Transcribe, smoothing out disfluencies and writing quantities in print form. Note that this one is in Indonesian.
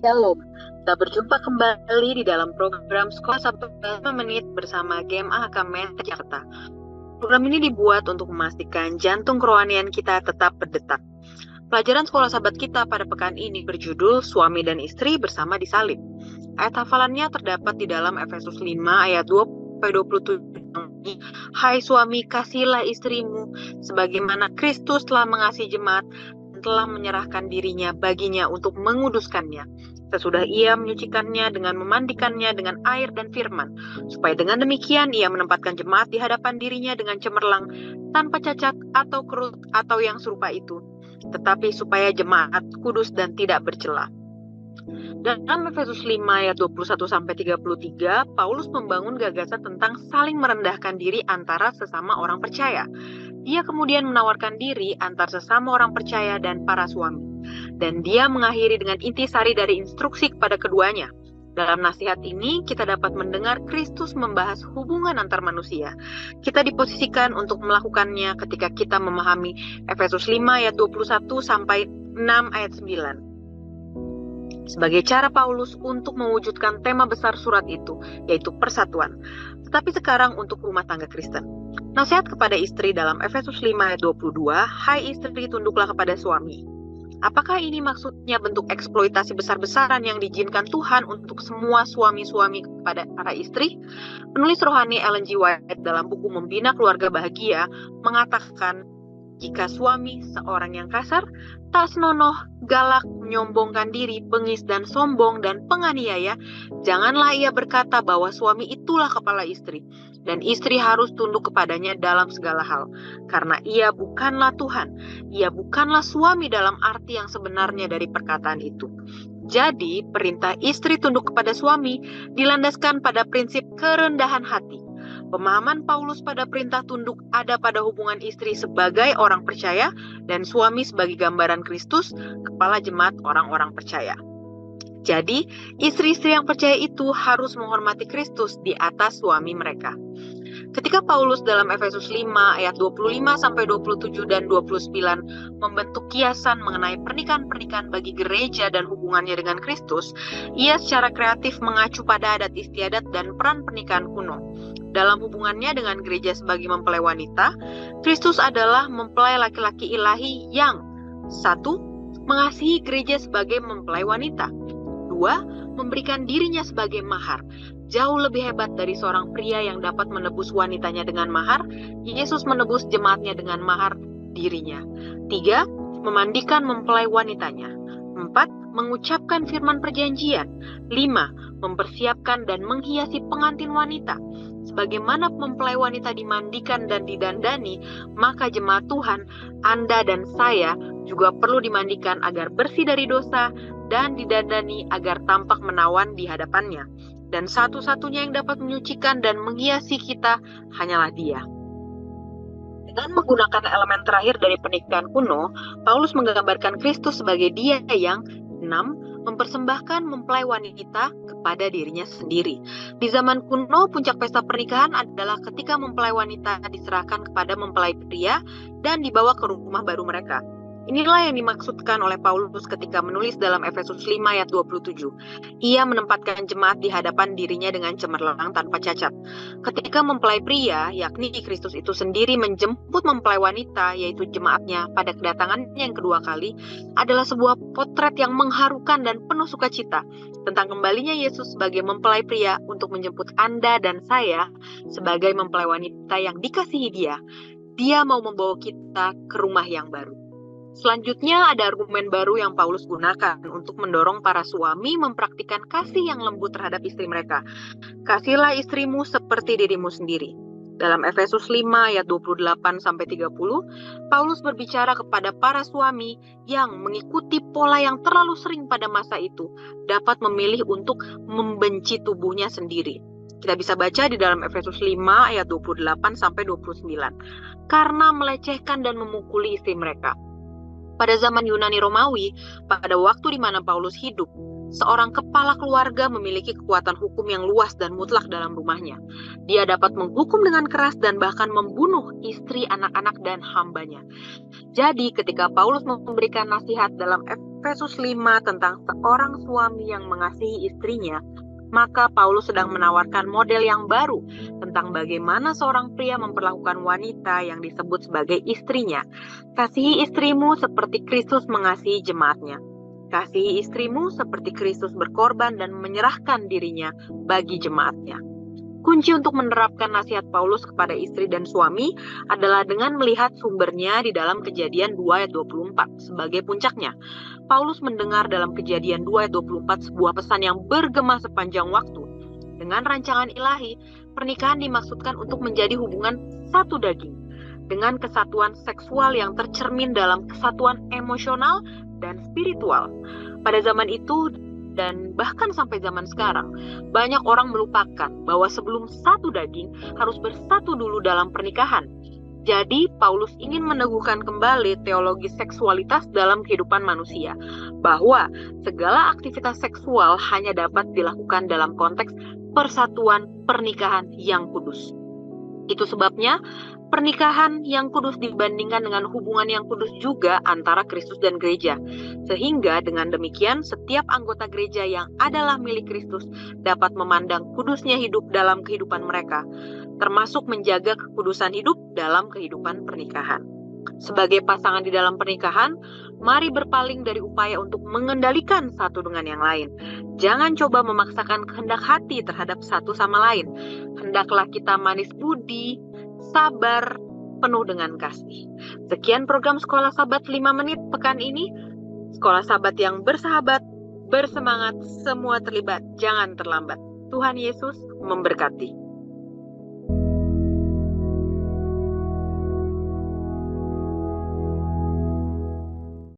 Shalom, kita berjumpa kembali di dalam program Sekolah Sahabat 5 Menit bersama GMA HKMN Jakarta. Program ini dibuat untuk memastikan jantung kerohanian kita tetap berdetak. Pelajaran Sekolah Sahabat kita pada pekan ini berjudul Suami dan Istri Bersama di Salib. Ayat hafalannya terdapat di dalam Efesus 5 ayat 2-27. Hai suami, kasihilah istrimu sebagaimana Kristus telah mengasihi jemaat telah menyerahkan dirinya baginya untuk menguduskannya, sesudah ia menyucikannya dengan memandikannya dengan air dan firman, supaya dengan demikian ia menempatkan jemaat di hadapan dirinya dengan cemerlang, tanpa cacat atau kerut atau yang serupa itu, tetapi supaya jemaat kudus dan tidak bercela. Dalam Efesus 5 ayat 21-33, Paulus membangun gagasan tentang saling merendahkan diri antara sesama orang percaya. Dia kemudian menawarkan diri antar sesama orang percaya dan para suami. Dan dia mengakhiri dengan intisari dari instruksi kepada keduanya. Dalam nasihat ini, kita dapat mendengar Kristus membahas hubungan antar manusia. Kita diposisikan untuk melakukannya ketika kita memahami Efesus 5 ayat 21 sampai 6 ayat 9. Sebagai cara Paulus untuk mewujudkan tema besar surat itu, yaitu persatuan. Tetapi sekarang untuk rumah tangga Kristen. Nasihat kepada istri dalam Efesus 5 ayat 22, hai istri, tunduklah kepada suami. Apakah ini maksudnya bentuk eksploitasi besar-besaran yang diizinkan Tuhan untuk semua suami-suami kepada para istri? Penulis rohani Ellen G. White dalam buku Membina Keluarga Bahagia mengatakan, jika suami seorang yang kasar, tak senonoh, galak, menyombongkan diri, bengis dan sombong dan penganiaya, janganlah ia berkata bahwa suami itulah kepala istri, dan istri harus tunduk kepadanya dalam segala hal, karena ia bukanlah Tuhan, ia bukanlah suami dalam arti yang sebenarnya dari perkataan itu. Jadi, perintah istri tunduk kepada suami dilandaskan pada prinsip kerendahan hati. Pemahaman Paulus pada perintah tunduk ada pada hubungan istri sebagai orang percaya dan suami sebagai gambaran Kristus, kepala jemaat orang-orang percaya. Jadi, istri-istri yang percaya itu harus menghormati Kristus di atas suami mereka. Ketika Paulus dalam Efesus 5 ayat 25-27 dan 29 membentuk kiasan mengenai pernikahan-pernikahan bagi gereja dan hubungannya dengan Kristus, ia secara kreatif mengacu pada adat istiadat dan peran pernikahan kuno. Dalam hubungannya dengan gereja sebagai mempelai wanita, Kristus adalah mempelai laki-laki ilahi yang 1. Mengasihi gereja sebagai mempelai wanita, 2. Memberikan dirinya sebagai mahar. Jauh lebih hebat dari seorang pria yang dapat menebus wanitanya dengan mahar, Yesus menebus jemaatnya dengan mahar dirinya. 3. Memandikan mempelai wanitanya. 4. Mengucapkan firman perjanjian. 5. Mempersiapkan dan menghiasi pengantin wanita. Sebagaimana mempelai wanita dimandikan dan didandani, maka jemaat Tuhan, Anda dan saya juga perlu dimandikan agar bersih dari dosa dan didandani agar tampak menawan di hadapannya. Dan satu-satunya yang dapat menyucikan dan menghiasi kita hanyalah Dia. Dengan menggunakan elemen terakhir dari pernikahan kuno, Paulus menggambarkan Kristus sebagai Dia yang 6. Mempersembahkan mempelai wanita kepada dirinya sendiri. Di zaman kuno, puncak pesta pernikahan adalah ketika mempelai wanita diserahkan kepada mempelai pria dan dibawa ke rumah baru mereka. Inilah yang dimaksudkan oleh Paulus ketika menulis dalam Efesus 5 ayat 27. Ia menempatkan jemaat di hadapan dirinya dengan cemerlang tanpa cacat. Ketika mempelai pria, yakni Kristus itu sendiri menjemput mempelai wanita, yaitu jemaatnya pada kedatangannya yang kedua kali, adalah sebuah potret yang mengharukan dan penuh sukacita tentang kembalinya Yesus sebagai mempelai pria untuk menjemput Anda dan saya sebagai mempelai wanita yang dikasihi Dia. Dia mau membawa kita ke rumah yang baru. Selanjutnya ada argumen baru yang Paulus gunakan untuk mendorong para suami mempraktikkan kasih yang lembut terhadap istri mereka. Kasihilah istrimu seperti dirimu sendiri. Dalam Efesus 5 ayat 28-30, Paulus berbicara kepada para suami yang mengikuti pola yang terlalu sering pada masa itu, dapat memilih untuk membenci tubuhnya sendiri. Kita bisa baca di dalam Efesus 5 ayat 28-29. Karena melecehkan dan memukuli istri mereka. Pada zaman Yunani Romawi, pada waktu di mana Paulus hidup, Seorang kepala keluarga memiliki kekuatan hukum yang luas dan mutlak dalam rumahnya. Dia dapat menghukum dengan keras dan bahkan membunuh istri, anak-anak, dan hambanya. Jadi ketika Paulus memberikan nasihat dalam Efesus 5 tentang seorang suami yang mengasihi istrinya, maka Paulus sedang menawarkan model yang baru tentang bagaimana seorang pria memperlakukan wanita yang disebut sebagai istrinya. Kasihi istrimu seperti Kristus mengasihi jemaatnya. Kasihi istrimu seperti Kristus berkorban dan menyerahkan dirinya bagi jemaatnya. Kunci untuk menerapkan nasihat Paulus kepada istri dan suami adalah dengan melihat sumbernya di dalam Kejadian 2 ayat 24 sebagai puncaknya. Paulus mendengar dalam Kejadian 2 ayat 24 sebuah pesan yang bergema sepanjang waktu. Dengan rancangan ilahi, pernikahan dimaksudkan untuk menjadi hubungan satu daging, dengan kesatuan seksual yang tercermin dalam kesatuan emosional dan spiritual. Pada zaman itu dan bahkan sampai zaman sekarang, banyak orang melupakan bahwa sebelum satu daging harus bersatu dulu dalam pernikahan. Jadi, Paulus ingin meneguhkan kembali teologi seksualitas dalam kehidupan manusia, bahwa segala aktivitas seksual hanya dapat dilakukan dalam konteks persatuan pernikahan yang kudus. Itu sebabnya pernikahan yang kudus dibandingkan dengan hubungan yang kudus juga antara Kristus dan gereja. Sehingga dengan demikian setiap anggota gereja yang adalah milik Kristus dapat memandang kudusnya hidup dalam kehidupan mereka, termasuk menjaga kekudusan hidup dalam kehidupan pernikahan. Sebagai pasangan di dalam pernikahan, mari berpaling dari upaya untuk mengendalikan satu dengan yang lain. Jangan coba memaksakan kehendak hati terhadap satu sama lain. Hendaklah kita manis budi, sabar, penuh dengan kasih. Sekian program Sekolah Sabat 5 menit pekan ini. Sekolah Sabat yang bersahabat, bersemangat, semua terlibat, jangan terlambat. Tuhan Yesus memberkati.